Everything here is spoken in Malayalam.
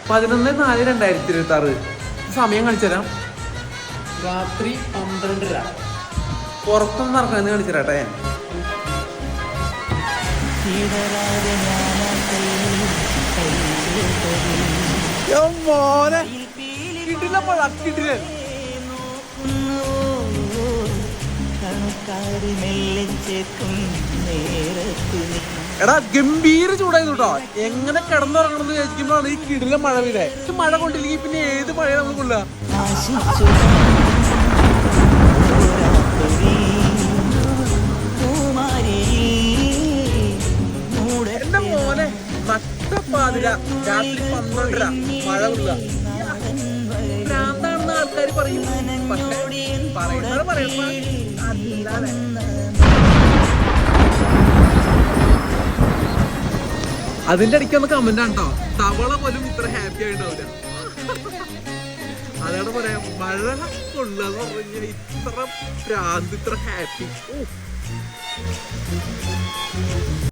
11/4/2026. സമയം കാണിച്ചുതരാം. രാത്രി 12:30. പുറത്തൊന്നും നടക്കണമെന്ന് കാണിച്ചുതരാട്ടെ. മോനെ കിട്ടില്ല, കിട്ടില്ല. എടാ ഗംഭീര ചൂടായിരുന്നു കേട്ടോ. എങ്ങനെ കിടന്നുറങ്ങണമെന്ന് വിചാരിക്കുമ്പോഴാണ് ഈ കിടില മഴ പെയ്തേ. മഴ കൊണ്ടില്ലെങ്കിൽ പിന്നെ ഏത് മഴ നമുക്ക് കൊള്ളുക? എന്റെ മോനെ നട്ടപ്പാതിര രാത്രി 12:30 മഴ കൊള്ളുക. ഭ്രാന്താണെന്ന് ആൾക്കാർ പറയും. പക്ഷെ പറയുന്നത് പറയുമ്പോ അല്ലാതെ. അതിന്റെ ഇടയ്ക്ക് ഒന്ന് കമന്റ് ആണ് കേട്ടോ. തവള പോലും ഇത്ര ഹാപ്പി ആയിട്ടാവില്ല. അതാണ് പറയാ, മഴ കൊള്ളാന്ന് പറഞ്ഞു കഴിഞ്ഞാൽ ഇത്ര ഭ്രാന്ത്, ഇത്ര ഹാപ്പി.